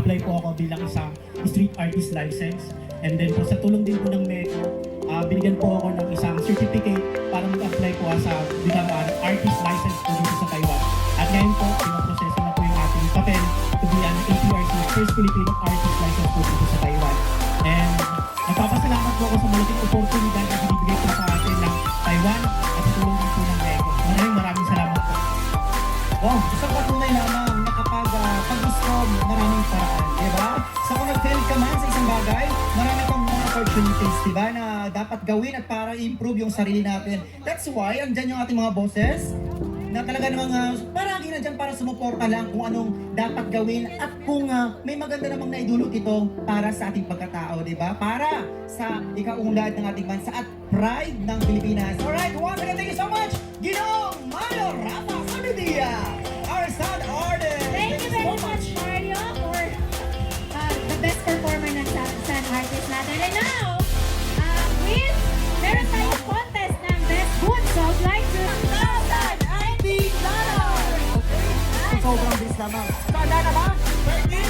nag-apply po ako bilang isang street artist license. And then po sa tulong din po ng MECO, binigyan po ako ng isang certificate para mag-apply po sa bilang artist license po dito sa Taiwan. At ngayon po, pinoproseso na po yung ating papel to be an APRC, first Filipino artist license po dito sa Taiwan. And nagpapasalamat po ako sa malaking oportunidad na binibigay po sa atin ng Taiwan at sa tulong din po ng MECO. Maraming salamat po. Wow, isang patunay lamang na kapag pag-gusto, maraming paraan, di ba? So kung nag-fail ka man sa isang bagay, marami kang mga opportunities, di ba, na dapat gawin at para i-improve yung sarili natin. That's why, andyan yung ating mga bosses, na talaga namang parang nandyan para sumuporta lang kung anong dapat gawin at kung may maganda namang naidulot ito para sa ating pagkatao, di ba? Para sa ikaunlad ng ating bansa at pride ng Pilipinas. Alright, once again, thank you so much, Ginoong Mario Rafa Sabidia, our son artist. Thank you very much, Mario, for the best performer ng Sun Artist natin. And now, meron tayong contest ng Best Food. So, I'd like to Sobrang bilis lamang. So, handa na ba? Ready?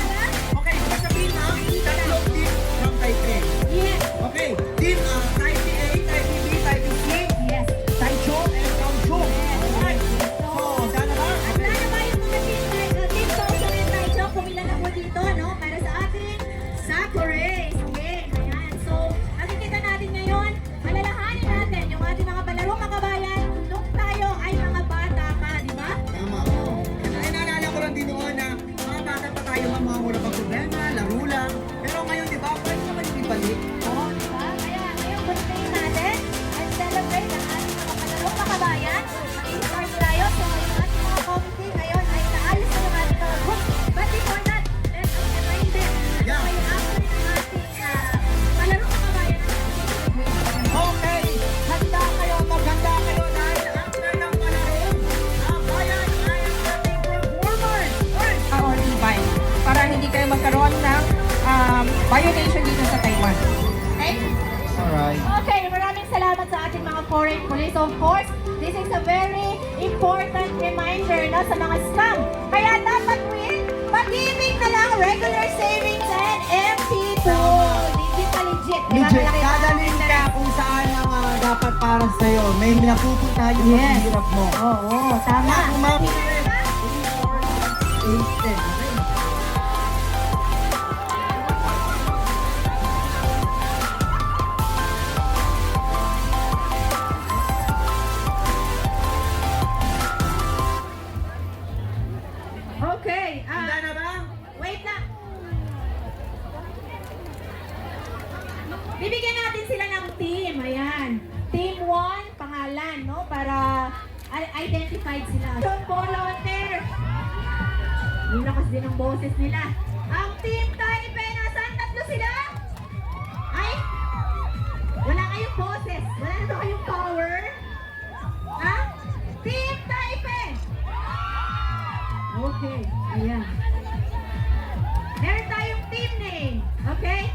Okay, sasabihin na ang tatlong team from Taipei. Yes. Okay, team Taipei A, Taipei B, Taipei C, Yes. Taichung, and Kaohsiung. Alright. So, handa na ba? At na ba yung mga team Kaohsiung and Taichung? Pumila na po dito, no? Para sa ating Sakura. Sige, ayan. So, nakikita natin ngayon, malalahanin natin yung ating mga palarong makabayan nung tayo ay mga bata pa, di ba? Tama. Ay, naalala ko lang din noon na mga bata pa tayo mga wala pang problema, laro lang. Pero ngayon, di ba, pwede naman yung ibalik. Oo, di ba? Kaya ngayong birthday natin, and celebrate ang ating mga palarong makabayan. Mag-start tayo. So, yung ating mga committee ngayon ay naalis na yung ating mga group. But before that, let's remind them. Yeah. So, yung actually ng ating palarong makabayan. Okay, handa kayo, maghanda kayo dahil after ng palaro, bayan ay ang ating performers. Alright. Or invite para hindi kayo magkaroon ng violation dito sa Taiwan. Okay? Alright. Okay, maraming salamat sa ating mga foreign police. Of course, this is a very important reminder na sa mga scam. Kaya dapat win, pag-ibig na lang regular savings and MP2. Hindi pa legit. Di ba? Legit, Malaki pa ang dadalhin ka interest. kung saan ang dapat para sa'yo. May napupunta yung Yes. paghihirap mo. Oo, tama. Kung ma- Okay, Handa na ba? wait lang. Bibigyan natin sila ng team. Ayan. Team 1, pangalan, no? Para identified sila. Yung volunteer. Ang lakas din ang boses nila. Ang Team Taipei, nasaan? Tatlo sila? Ay! Wala kayong boses. Wala na kayong power. Ha? Team Taipei! Okay. Ayan. Meron tayong team name. Okay?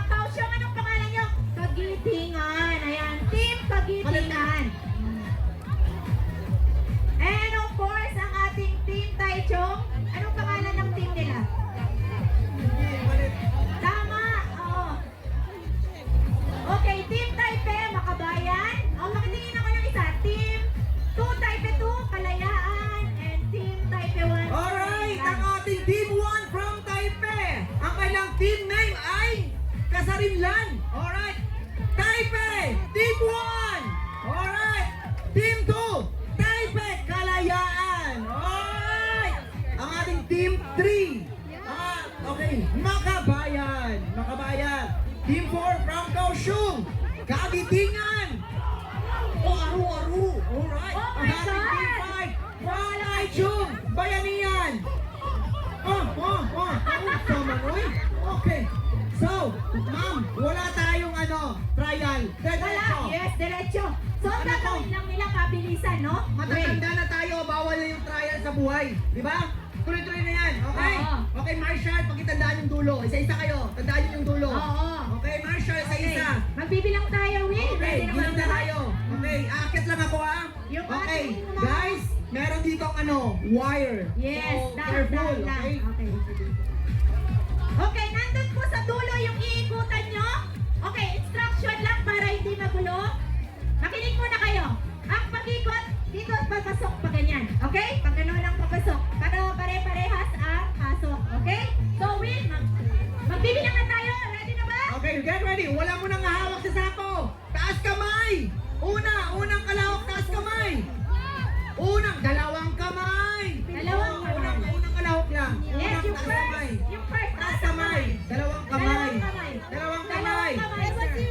Kaohsiung, anong pangalan nyo? Kagitingan. Ayan. Team Kagitingan. And of course, ang ating team Taichung. Anong pangalan ng team nila? Tama. Oo. Okay. Team Taipei, Makabayan. Makitingin ako ng isa. Team 2, Taipei 2, Kalayaan. And Team Taipei 1. Alright, ang ating Team 1 from Taipei. Ang kailang team name ay Kasarinlan. Alright, Taipei, Team 1. Alright, Team 2, Taipei, Kalayaan. Alright, ang ating Team 3. Okay, Makabayan. Makabayan. Team 4 from Kaohsiung, Kagitingan. Aru-aru. Alright, Oh ang my ating Team God! 5 from Taichung, Bayanihan. Naman, uy. Okay. So, ma'am, wala tayong trial. Wala. Diretso. Yes, diretso. So, ang gagawin lang nila kabilisan, no? Matatanda na tayo, bawal na yung trial sa buhay. Di ba? Tuloy-tuloy na yan, okay? Oo. Okay, Marshall, pakitandaan yung dulo. Isa-isa kayo, tandaan nyo yung dulo. Oo. Okay, Marshall, isa-isa. Magbibilang tayo, Will. Okay, Pwede naman bilang na lahat. tayo. Okay, akit lang ako ha. Yung Okay, ating mga- guys, meron dito wire. Yes, So, dahan careful, lang. okay? Okay. Okay, nandun po sa dulo yung iikutan nyo. Okay, instruction lang para hindi magulo. Makinig muna kayo. Ang pag-ikot, dito papasok pa ganyan. Okay? Pag gano'n lang papasok. Para pare-parehas ang pasok. Okay? So, Will, magbibilang na tayo. Ready na ba? Okay, get ready. Wala mo nang hahawak sa sapo. Taas kamay. Unang kalahok, taas kamay. Dalawang kamay. Dalawang kamay. Unang kalahok lang. Yes, yung Taas first. kamay. Yung first. Taas kamay. Dalawang kamay. Dalawang kamay. Dalawang kamay.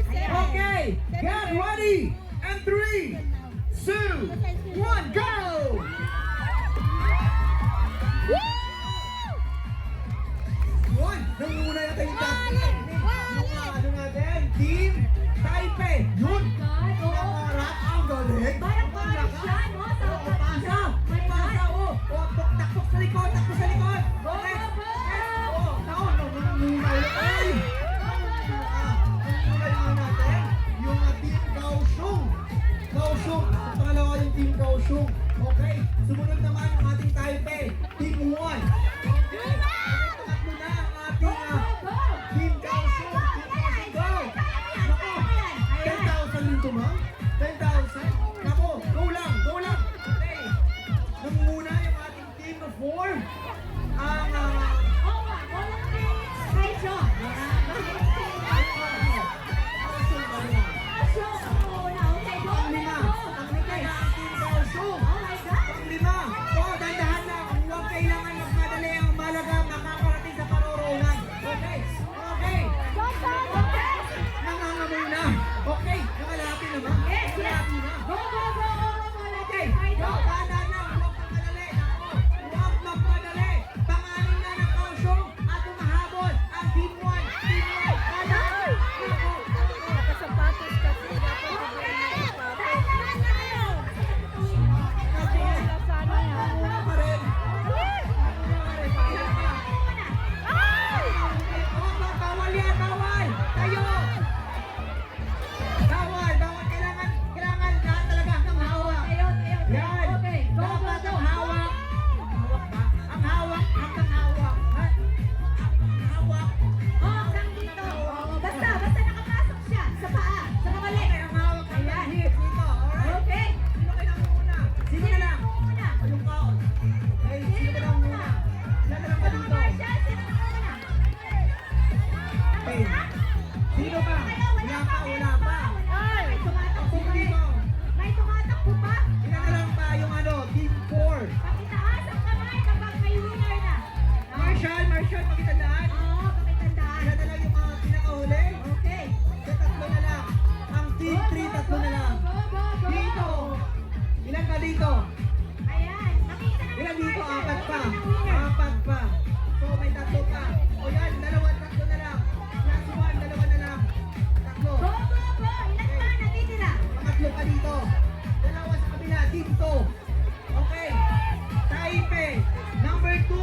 sir. Ayan. Okay, get ready. And 3, 2, 1, go! One, nanguna yata yung tatlo. Ano natin? Team Taipei. Yun! God, oo. Nangarap ang galing. Parang paris siya, no? Sa Oo, pasa. May pasa, oh. Oh, taktok sa likod, taktok sa likod. Go, Okay. go, go. Oh, nanguna ulit. Ay! Nanguna yung natin. Yung Team Kaohsiung. Kaohsiung. Ang pangalawa yung Team Kaohsiung. Okay. Sumunod naman yung ating Taipei. Team 1. Okay. Pangatlo na ang ating Team Kaohsiung. Team Kaohsiung. Go! Naku! 10,000 dito, ma'am? 10,000? Naku! Go lang! Go lang! Okay. Nanguna yung ating Team 4. Ang Oo nga, volunteer. Hi, John. Kaohsiung pa rin. Show ka muna. Okay, go. Panglima. Go. Panglima yung Team Kaohsiung. Oh my God. Panglima. Oh, dandahan lang. Huwag kailangan magmadali. Ang malaga makakarating sa paroroonan. Okay. Okay. Nangangamoy na. Okay. Nakalapit na ba? Yes, yes. Nakalapit na. Go, go, go. Okay. Hi, Go. John. Dahan lang. Huwag magmadali. Nako. Huwag magmadali. Panganin na ng Kaohsiung at umahabol ang Team 1. Team 1. Dahan. Nako. Nakasapatos kasi Kasi sana yan. nanguna pa rin. Oh, bawal yan, bawal! Tayo! Bawal, bawal. Kailangan lahat talaga ng hawak. Ayun, ayun. Yan! Okay, go, go, Dapat go. ang hawak. Hawak ba? Ang hawak, hanggang hawak. Ha? Hawak. Oh, hanggang dito. Oh, basta nakapasok siya sa paa, sa mga leg. Okay, ang hawak hanggang hip. Dito, alright? Okay. Sino kailangan muna? Sino na lang? Muna. Yung kaon. Okay, sino kailangan muna? Sino na lang ba dito? Marshall, sino na muna? Okay. Sino pa? Wala pa, wala pa. Ay, may tumatakbo Sino pa. dito? May tumatakbo pa. Ilan na lang pa yung Team 4? Pakitaas ang kamay kapag may winner na. Marshall, pakitandaan. Oo, pakitandaan. Ilan na lang yung mga pinakahuli? Okay. Sa tatlo na lang. Ang Team 3, tatlo na lang. Go, go, go. Dito. Ilan ka dito? Ayan. Nakita na Ilan ni dito? Marshall. Apat pa. Sino ang winner? Apat pa. So may tatlo pa. O yan, dalawa, tatlo na lang. Last one, dalawa na lang. Tatlo. Go, go, go. Ilan pa natitira? Pangatlo pa dito. Dalawa sa kabila. Team 2. Okay. Taipei. Number 2.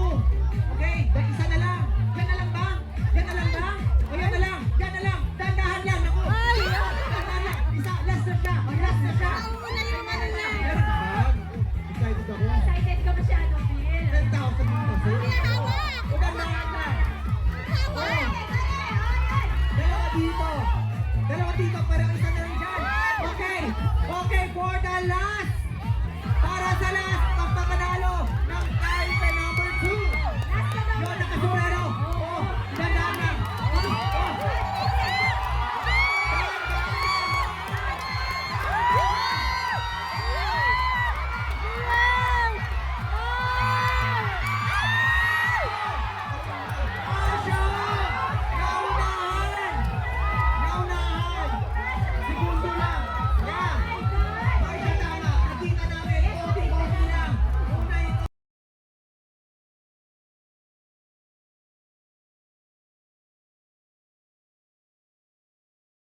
Okay. Isa na lang. Yan na lang ba? Yan na lang ba? O yan na lang. Yan na lang. Dandahan lang. Ako. Dandahan lang. Isa. Last na siya. Last na siya. Meron ba? Excited ako. Excited ka masyado, Bill. 10,000 dito. O dandahan lang. Okay, okay. Dalawa dito. Dalawa dito. Parang isa na rin dyan. Okay. Okay. For the last. Para sa last.